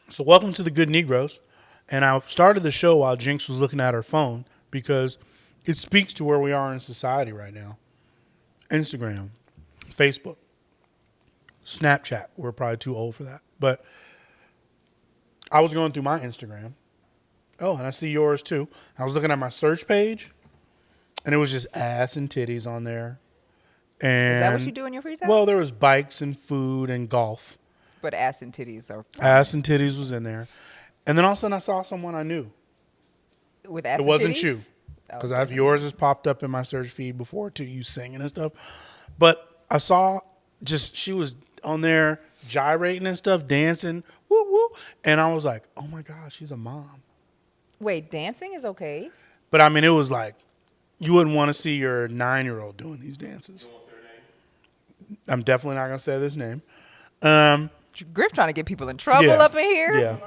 So welcome to the Good Negroes. And I started the show while Jinx was looking at her phone because it speaks to where we are in society right now. Instagram, Facebook, Snapchat. We're probably too old for that. But I was going through my Instagram. Oh, and I see yours too. I was looking at my search page and it was just ass and titties on there. Is that what you And do in your free time? well, there was bikes and food and golf. But ass and titties are Ass prominent. and titties was in there. And then all of a sudden I saw someone I knew. With It ass and wasn't you. titties? Oh, Because definitely yours not. has popped up in my search feed before too, you singing and stuff. But I saw just she was on there gyrating and stuff, dancing, woo woo. And I was like, oh my God, she's a mom. Wait, dancing is okay. But I mean, it was like, you wouldn't want to see your 9-year-old doing these dances. I'm definitely not going to say this name. Um, Griff trying to get people in trouble yeah. up in here. Yeah.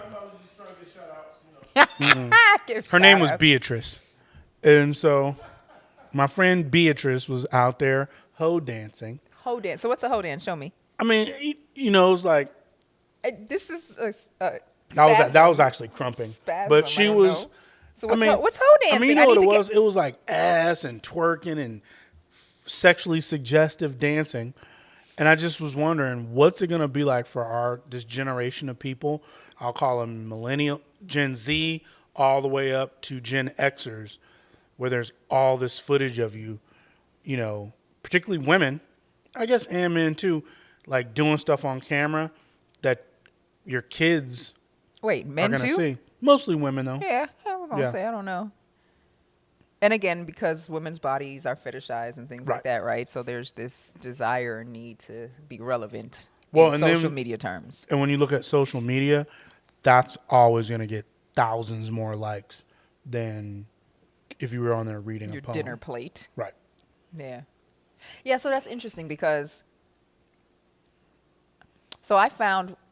Give Her name shout was outs. Beatrice. And so my friend Beatrice was out there hoe dancing. Hoe dance. So what's a hoe dance? Show me. I mean, you know, it was like This is a that was spasm. actually crumping, Spasm, but I she don't was. know. So I mean, what's hoe dancing? I mean, you know what need it to was? It was like ass and twerking and sexually suggestive dancing, and I just was wondering what's it gonna be like for this generation of people. I'll call them millennial, Gen Z, all the way up to Gen Xers, where there's all this footage of you, you know, particularly women, I guess, and men too, like doing stuff on camera that your kids Wait, are men gonna too? see. Mostly women though. Yeah, I was gonna Yeah. say I don't know. And again, because women's bodies are fetishized and things like Right. that, right? So there's this desire and need to be relevant Well, in and social then media terms. and when you look at social media, that's always gonna get thousands more likes than if you were on there reading a Your poem. dinner plate. Right. Yeah. Yeah, so that's interesting because so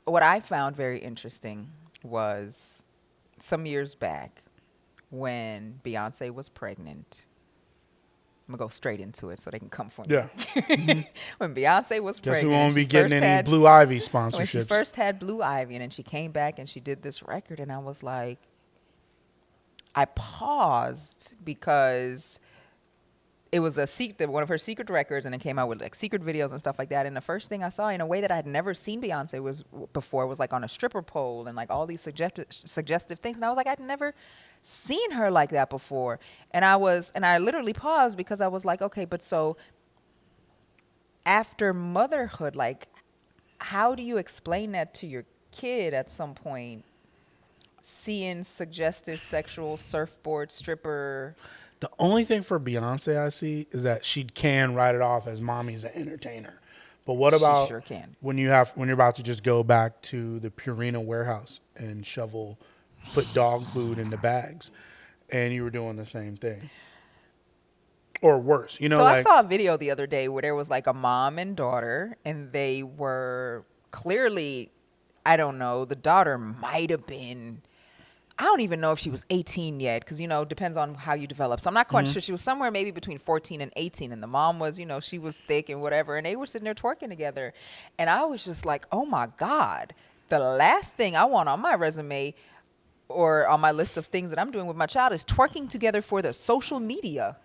what I found very interesting was some years back when Beyonce was pregnant. I'm gonna go straight into it so they can come for me. Yeah. When Beyonce was Guess we pregnant, won't and be she getting first any had Blue Ivy when she sponsorships. first had Blue Ivy, and then she came back and she did this record, and I was like, I paused because it was one of her secret records, and it came out with like secret videos and stuff like that. And the first thing I saw in a way that I had never seen Beyonce was like on a stripper pole and like all these suggestive things. And I was like, I'd never seen her like that before. And I literally paused because I was like, okay, but so after motherhood, like, how do you explain that to your kid at some point? Seeing suggestive sexual surfboard stripper. The only thing for Beyonce I see is that she can write it off as mommy's an entertainer. But what She about sure can. when you're about to just go back to the Purina warehouse and put dog food in the bags, and you were doing the same thing, or worse, So I like saw a video the other day where there was like a mom and daughter, and they were clearly, I don't know, the daughter might have been, I don't even know if she was 18 yet, because, depends on how you develop. So I'm not quite sure. She was somewhere maybe between 14 and 18, and the mom was, she was thick and whatever, and they were sitting there twerking together. And I was just like, oh my God, the last thing I want on my resume or on my list of things that I'm doing with my child is twerking together for the social media.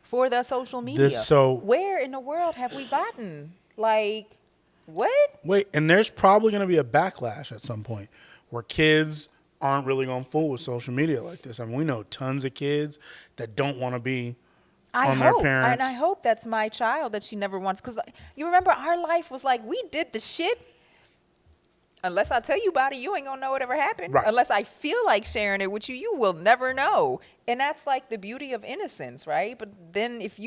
For the social media. so Where in the world have we gotten? Like, what? wait, and there's probably going to be a backlash at some point where kids aren't really going to fool with social media like this. I mean, we know tons of kids that don't want to be I on their hope, parents. and I hope that's my child that she never wants. Because you remember, our life was like, we did the shit. Unless I tell you about it, you ain't gonna know it ever happened. Right. Unless I feel like sharing it with you, you will never know. And that's like the beauty of innocence, right? But then if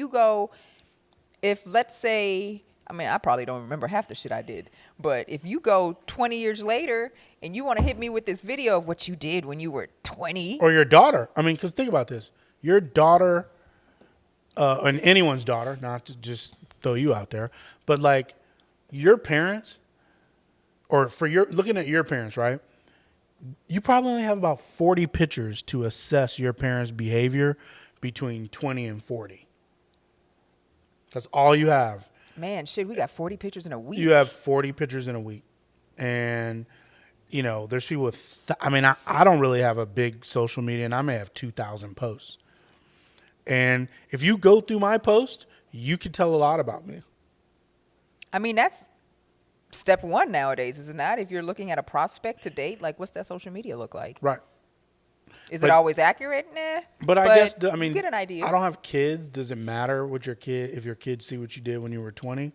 let's say, I mean, I probably don't remember half the shit I did. But if you go 20 years later and you want to hit me with this video of what you did when you were 20. Or your daughter. I mean, because think about this. Your daughter, and anyone's daughter, not to just throw you out there, but like your parents, or looking at your parents, right? You probably only have about 40 pictures to assess your parents' behavior between 20 and 40. That's all you have. Man, shit, we got 40 pictures in a week. You have 40 pictures in a week. And you know, there's people with, I mean, I don't really have a big social media, and I may have 2,000 posts. And if you go through my post, you can tell a lot about me. I mean, that's step one nowadays, is it not? If you're looking at a prospect to date, like, what's that social media look like? Right. Is But- it always accurate? Nah. But I guess, I you mean, get an idea. I don't have kids. Does it matter what your kid, if your kids see what you did when you were 20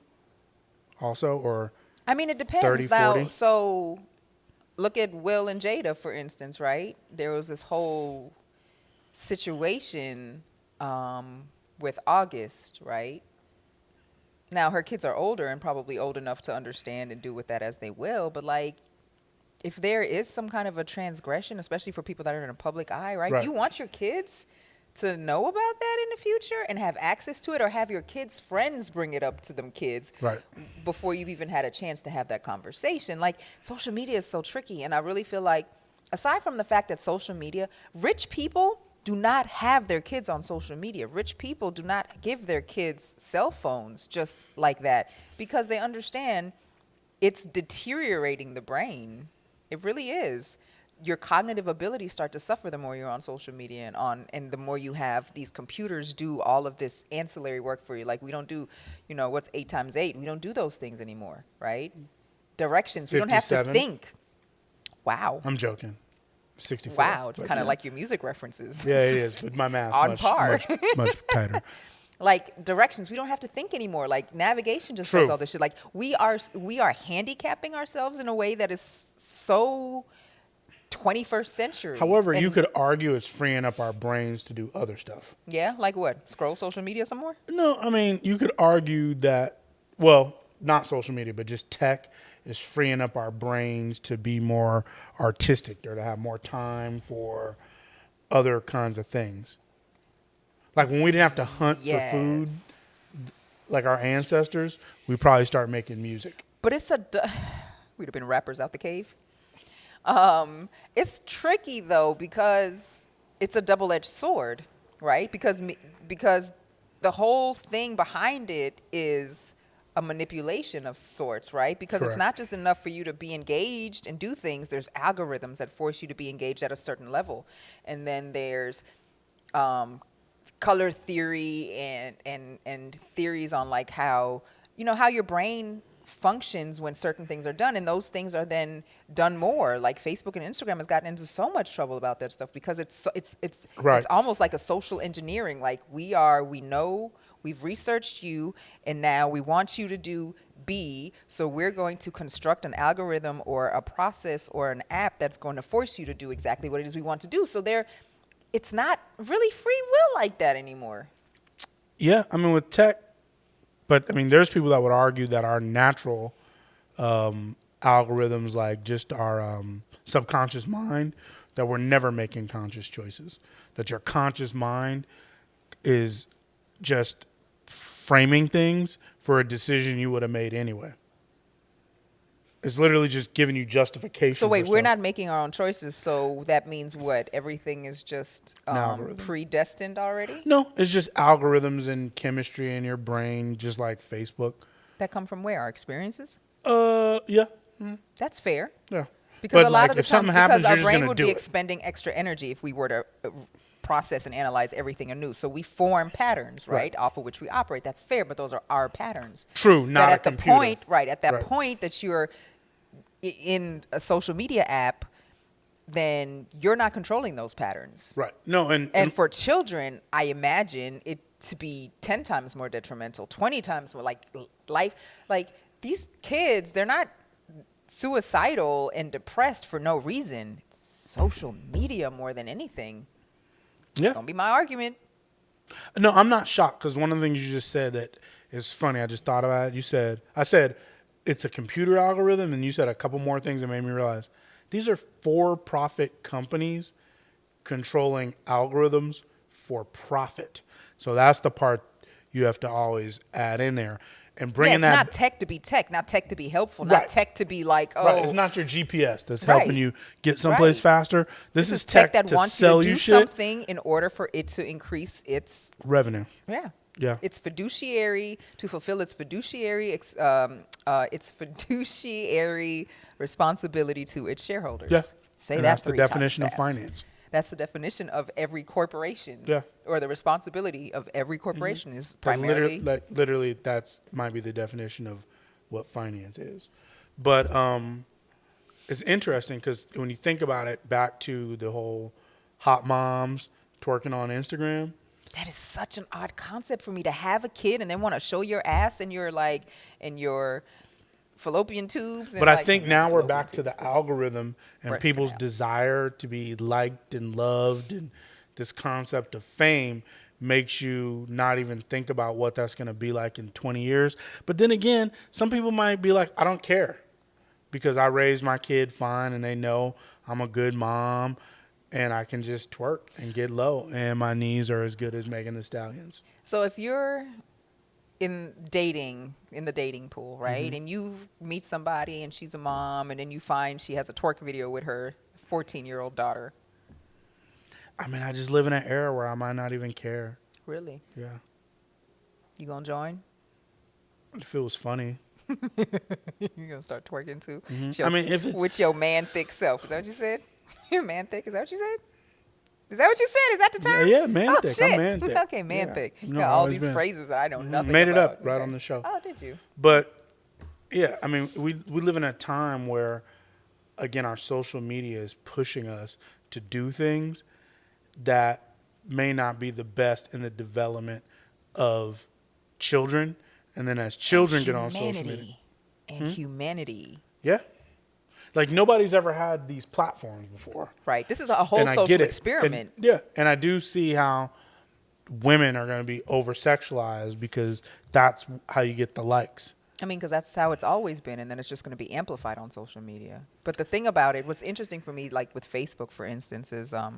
also, or I mean, it depends. 30, Now, 40? so look at Will and Jada, for instance, right? There was this whole situation with August, right? Now, her kids are older and probably old enough to understand and do with that as they will. But, like, if there is some kind of a transgression, especially for people that are in a public eye, right? Right. You want your kids to know about that in the future and have access to it, or have your kids' friends bring it up to them kids Right. before you've even had a chance to have that conversation. Like, social media is so tricky. And I really feel like, aside from the fact that social media, rich people do not have their kids on social media. Rich people do not give their kids cell phones just like that, because they understand it's deteriorating the brain. It really is. Your cognitive abilities start to suffer the more you're on social media, and the more you have these computers do all of this ancillary work for you. Like, we don't do, what's 8 times 8? We don't do those things anymore, right? Directions. We don't have to 57. think. Wow. I'm joking. 64. Wow. It's but kind of yeah. like your music references. Yeah, it is. But my math's On much, par. much tighter. Like, directions, we don't have to think anymore. Like, navigation just True. does all this shit. Like, we are handicapping ourselves in a way that is so 21st century. However, And you could argue it's freeing up our brains to do other stuff. yeah, like what? Scroll social media some more? No, I mean, you could argue that, well, not social media, but just tech is freeing up our brains to be more artistic or to have more time for other kinds of things. Like when we didn't have to hunt for food, like our ancestors, we probably start making music. But we'd have been rappers out the cave. It's tricky though, because it's a double-edged sword, right? Because the whole thing behind it is a manipulation of sorts, right? Because Correct. It's not just enough for you to be engaged and do things. There's algorithms that force you to be engaged at a certain level, and then there's color theory and theories on like how your brain functions when certain things are done, and those things are then done more. Like Facebook and Instagram has gotten into so much trouble about that stuff because it's Right. it's almost like a social engineering. Like we know we've researched you, and now we want you to do B, so we're going to construct an algorithm or a process or an app that's going to force you to do exactly what it is we want to do. So it's not really free will like that anymore. Yeah, I mean, with tech, but I mean, there's people that would argue that our natural algorithms, like just our subconscious mind, that we're never making conscious choices, that your conscious mind is just framing things for a decision you would have made anyway. It's literally just giving you justification. So wait, for we're stuff. not making our own choices, so that means what? Everything is just algorithm. predestined already? No, it's just algorithms and chemistry in your brain, just like Facebook. That come from where? Our experiences? Yeah. That's fair. Yeah. Because But, a lot like, of the if times, something happens, because our you're just brain gonna would do be it. expending extra energy if we were to process and analyze everything anew. So we form patterns, right, off of which we operate. That's fair, but those are our patterns. True, not but a at the computer. point, right, at that Right. point that you're in a social media app, then you're not controlling those patterns. Right. No, And for children, I imagine it to be 10 times more detrimental, 20 times more, like life. Like these kids, they're not suicidal and depressed for no reason. It's social media more than anything. yeah. It's going to be my argument. No, I'm not shocked because one of the things you just said that is funny. I just thought about it. I said it's a computer algorithm, and you said a couple more things that made me realize these are for-profit companies controlling algorithms for profit. So that's the part you have to always add in there. And bringing it's that not tech to be tech, not tech to be helpful, Right. not tech to be like, oh. right, it's not your GPS that's Right. helping you get someplace Right. faster. This is tech tech that to wants sell you to you do shit. something in order for it to increase its Revenue. Yeah. Yeah. It's fiduciary to fulfill its fiduciary responsibility to its shareholders. Yeah. Say And that that's the 3 times definition of fast. finance. That's the definition of every corporation. Yeah. Or the responsibility of every corporation is That primarily. literally, that's might be the definition of what finance is. But it's interesting because when you think about it, back to the whole hot moms twerking on Instagram. That is such an odd concept for me, to have a kid and then want to show your ass and your fallopian tubes. And But I like, think not now we're fallopian back to tubes, the but algorithm and breast people's canal. desire to be liked and loved, and this concept of fame makes you not even think about what that's going to be like in 20 years. But then again, some people might be like, I don't care because I raised my kid fine and they know I'm a good mom and I can just twerk and get low and my knees are as good as Megan Thee Stallion's. So if you're in the dating pool, right, and you meet somebody and she's a mom, and then you find she has a twerk video with her 14-year-old daughter. I mean, I just live in an era where I might not even care. Really? Yeah. You gonna join? If it was funny. You gonna start twerking too? Mhm. I mean, if it's- with your man thick self. Is that what you said? Your man thick. Is that what you said? Is that what you said? Is that the term? Yeah, man Oh, thick. shit. I'm man thick. Okay, man Yeah. thick. You No, got all always these been. phrases that I know nothing Made it about. up right on the show. Oh, did you? But yeah, I mean, we live in a time where, again, our social media is pushing us to do things that may not be the best in the development of children. And then as children get on social media. And humanity. Yeah. Like nobody's ever had these platforms before. Right. This is a whole And I social get it. experiment. And, yeah. And I do see how women are going to be over sexualized because that's how you get the likes. I mean, because that's how it's always been, and then it's just going to be amplified on social media. But the thing about it, what's interesting for me, like with Facebook, for instance, is I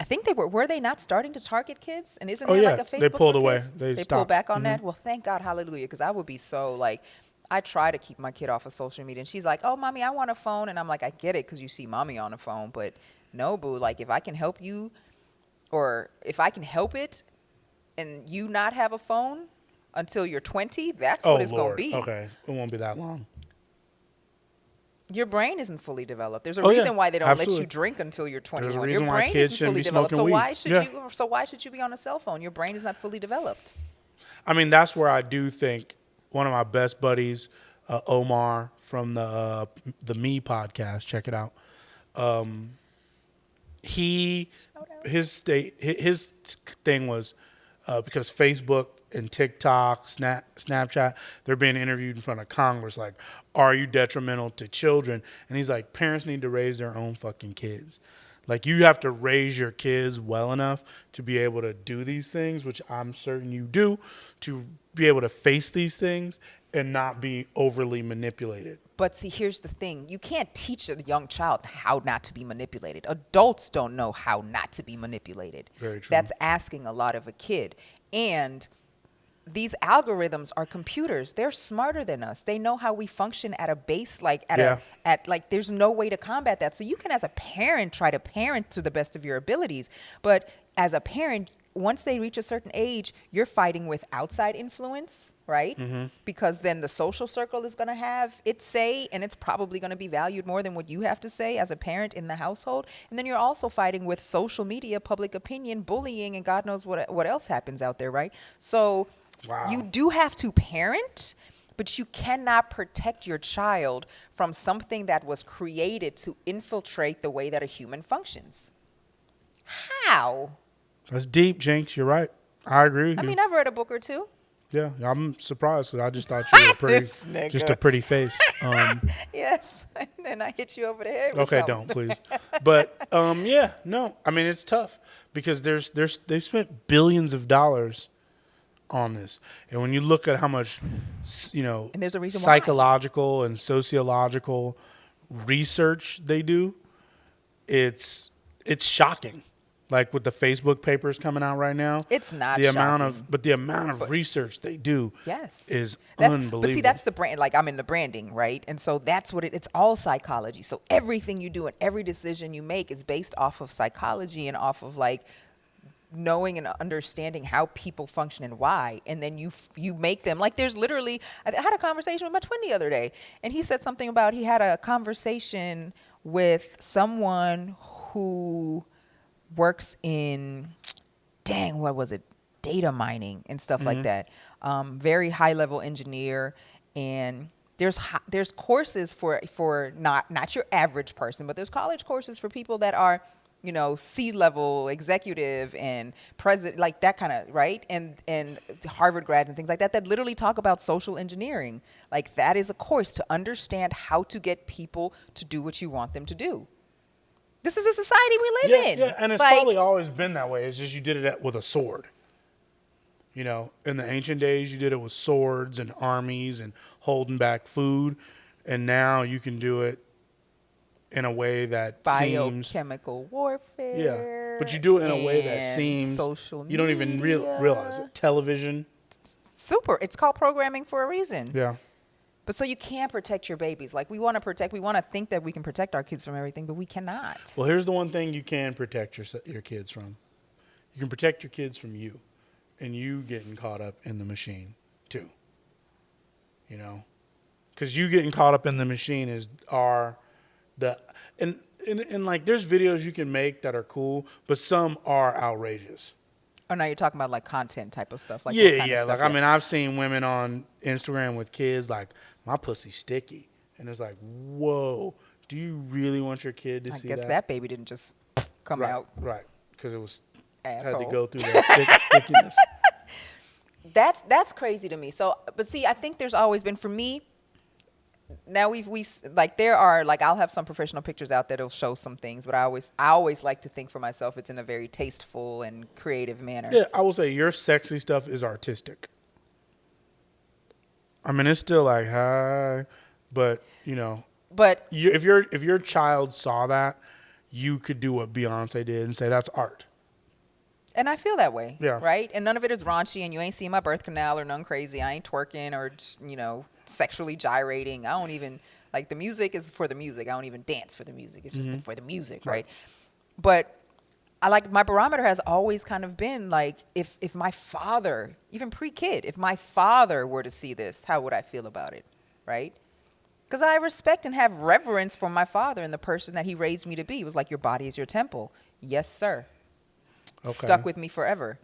think were they not starting to target kids? And isn't there like a Facebook they pulled for away. kids? They pulled stopped. back on that? Well, thank God, hallelujah, because I would be so like, I try to keep my kid off of social media. And she's like, oh, mommy, I want a phone. And I'm like, I get it because you see mommy on the phone. But no, boo, like if I can help you or if I can help it and you not have a phone until you're 20, that's what it's going to be. Okay. It won't be that long. Your brain isn't fully developed. There's a Oh, yeah. reason why they don't let Absolutely. you drink until you're 21. There's a reason Your why brain kids isn't shouldn't fully be developed. smoking weed. So why should you be on a cell phone? Your brain is not fully developed. I mean, that's where I do think one of my best buddies, Omar from the Me podcast, check it out. His thing was because Facebook and TikTok, Snapchat, they're being interviewed in front of Congress. Like, are you detrimental to children? And he's like, parents need to raise their own fucking kids. Like, you have to raise your kids well enough to be able to do these things, which I'm certain you do, to be able to face these things and not be overly manipulated. But see, here's the thing. You can't teach a young child how not to be manipulated. Adults don't know how not to be manipulated. Very true. That's asking a lot of a kid. And these algorithms are computers. They're smarter than us. They know how we function at a base, like there's no way to combat that. So you can, as a parent, try to parent to the best of your abilities. But as a parent, once they reach a certain age, you're fighting with outside influence, right? Mm-hmm. Because then the social circle is going to have its say, and it's probably going to be valued more than what you have to say as a parent in the household. And then you're also fighting with social media, public opinion, bullying, and God knows what else happens out there, right? So you do have to parent, but you cannot protect your child from something that was created to infiltrate the way that a human functions. How? That's deep, jynxx. You're right. I agree with you. I mean, I've read a book or two. Yeah, I'm surprised because I just thought you were pretty, just a pretty face. Yes, and I hit you over the head with Okay, something. don't please. But yeah, no. I mean, it's tough because they spent billions of dollars on this, and when you look at how much, And there's a reason why. psychological and sociological research they do, it's shocking. Like with the Facebook papers coming out right now, It's not the amount shocking. of research they do Yes. is That's- unbelievable. But see, that's the brand. Like, I'm in the branding, right? And so that's what it's all psychology. So everything you do and every decision you make is based off of psychology and off of like knowing and understanding how people function and why, and then you make them like, there's literally, I had a conversation with my twin the other day, and he said something about, he had a conversation with someone who works in, dang, what was it, data mining and stuff like that. Very high level engineer, and there's courses for not your average person, but there's college courses for people that are, C-level executive and president, like that kind of, right? And Harvard grads and things like that literally talk about social engineering. Like, that is a course to understand how to get people to do what you want them to do. This is a society we live in. Yeah, and it's probably always been that way. It's just you did it with a sword. In the ancient days, you did it with swords and armies and holding back food. And now you can do it in a way that biochemical warfare. Yeah, but you do it in a way that seems social media. You don't even realize it. Television. Super. It's called programming for a reason. Yeah. But so you can't protect your babies. Like, we want to think that we can protect our kids from everything, but we cannot. Well, here's the one thing you can protect your kids from. You can protect your kids from you, and you getting caught up in the machine too. Because you getting caught up in the machine and like, there's videos you can make that are cool, but some are outrageous. Oh, now you're talking about like content type of stuff. Like, yeah. Like, I mean, I've seen women on Instagram with kids like, my pussy's sticky, and it's like, whoa, do you really want your kid to see that? I guess that baby didn't just come out. Right, because it was asshole. had to go through that stickiness. That's crazy to me. So, but see, I think there's always been, for me, now we've like, there are, like, I'll have some professional pictures out that'll show some things, but I always like to think for myself it's in a very tasteful and creative manner. Yeah, I will say your sexy stuff is artistic. I mean, it's still like, hi, but But if your child saw that, you could do what Beyonce did and say that's art. And I feel that way, yeah. Right? And none of it is raunchy, and you ain't seen my birth canal or none crazy. I ain't twerking or, sexually gyrating. I don't even, like, the music is for the music. I don't even dance for the music. It's just for the music, right? But I like, my barometer has always kind of been like, if my father, even pre-kid, if my father were to see this, how would I feel about it, right? Because I respect and have reverence for my father and the person that he raised me to be. He was like, your body is your temple. Yes, sir. Okay. Stuck with me forever.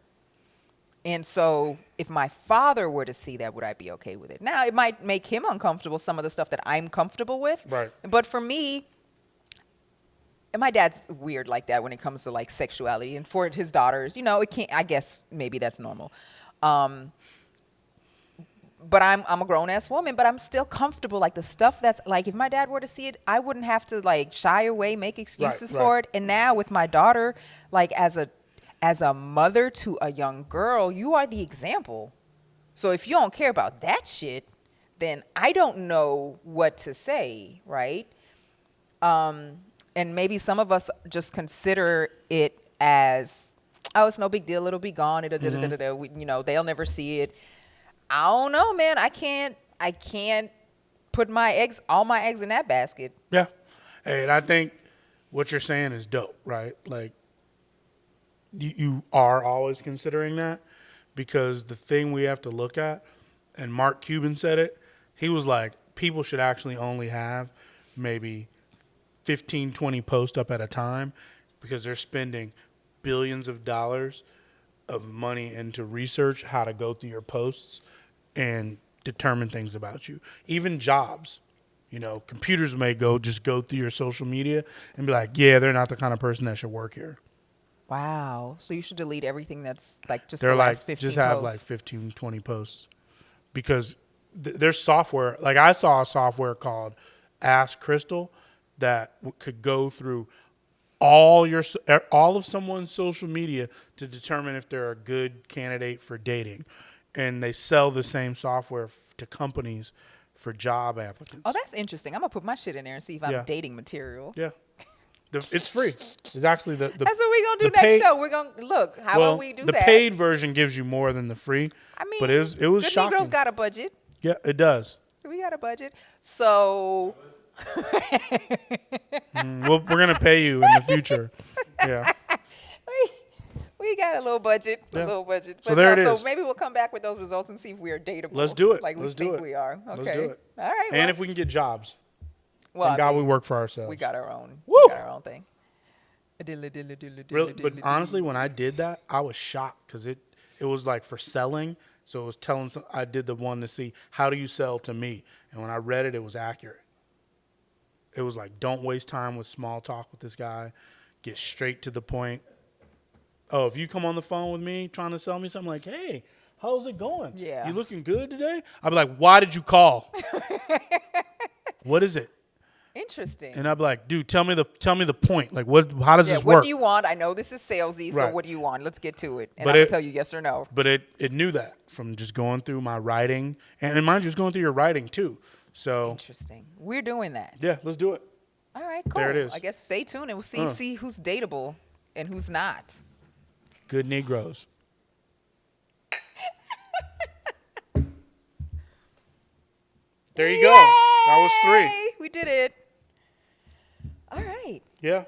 And so if my father were to see that, would I be okay with it? Now, it might make him uncomfortable, some of the stuff that I'm comfortable with. Right. But for me, and my dad's weird like that when it comes to, like, sexuality. And for his daughters, it can't, I guess maybe that's normal. But I'm a grown-ass woman, but I'm still comfortable. Like, the stuff that's, like, if my dad were to see it, I wouldn't have to, like, shy away, make excuses for it. And now with my daughter, like, as a mother to a young girl, you are the example. So if you don't care about that shit, then I don't know what to say, right? And maybe some of us just consider it as, oh, it's no big deal. It'll be gone. They'll never see it. I don't know, man. I can't put all my eggs in that basket. Yeah. Hey, and I think what you're saying is dope, right? Like, you are always considering that, because the thing we have to look at, and Mark Cuban said it, he was like, people should actually only have maybe 15, 20 posts up at a time, because they're spending billions of dollars of money into research, how to go through your posts and determine things about you. Even jobs, computers may just go through your social media and be like, yeah, they're not the kind of person that should work here. Wow. So you should delete everything that's like just they're the last like, 15 just have posts. like 15, 20 posts, because there's software. Like, I saw a software called Ask Crystal that could go through all of someone's social media to determine if they're a good candidate for dating. And they sell the same software to companies for job applicants. Oh, that's interesting. I'm going to put my shit in there and see if I'm dating material. Yeah. It's free. It's actually the that's what we're going to do next show. We're going to look. How about we do that? The paid version gives you more than the free. I mean, but it was good shocking. Negroes got a budget. Yeah, it does. We got a budget. So we're going to pay you in the future. Yeah. We got had a little budget. Yeah. A little budget. So there it So is. maybe we'll come back with those results and see if we are dateable. Let's do it. Like we Let's think do it. we are. Okay. Let's do it. All right. And if we can get jobs. well, Thank I God mean, we work for ourselves. we got our own. Woo! We got our own thing. Really, but honestly, when I did that, I was shocked because it was like for selling. So it was telling. I did the one to see how do you sell to me, and when I read it, it was accurate. It was like, don't waste time with small talk with this guy. Get straight to the point. Oh, if you come on the phone with me trying to sell me something, like, hey, how's it going? Yeah. You looking good today? I'd be like, why did you call? What is it? Interesting. And I'd be like, dude, tell me the point. Like, what? How does this what work? do you want? I know this is salesy, so Right. what do you want? Let's get to it. And But I'll it- tell you yes or no. But it knew that from just going through my writing, and mind you, it's going through your writing too. So Interesting. We're doing that. yeah, let's do it. All right, cool. There it is. I guess stay tuned and we'll see who's dateable and who's not. Good Negroes. There you go. That was 3. Yay! We did it. All right. Yeah.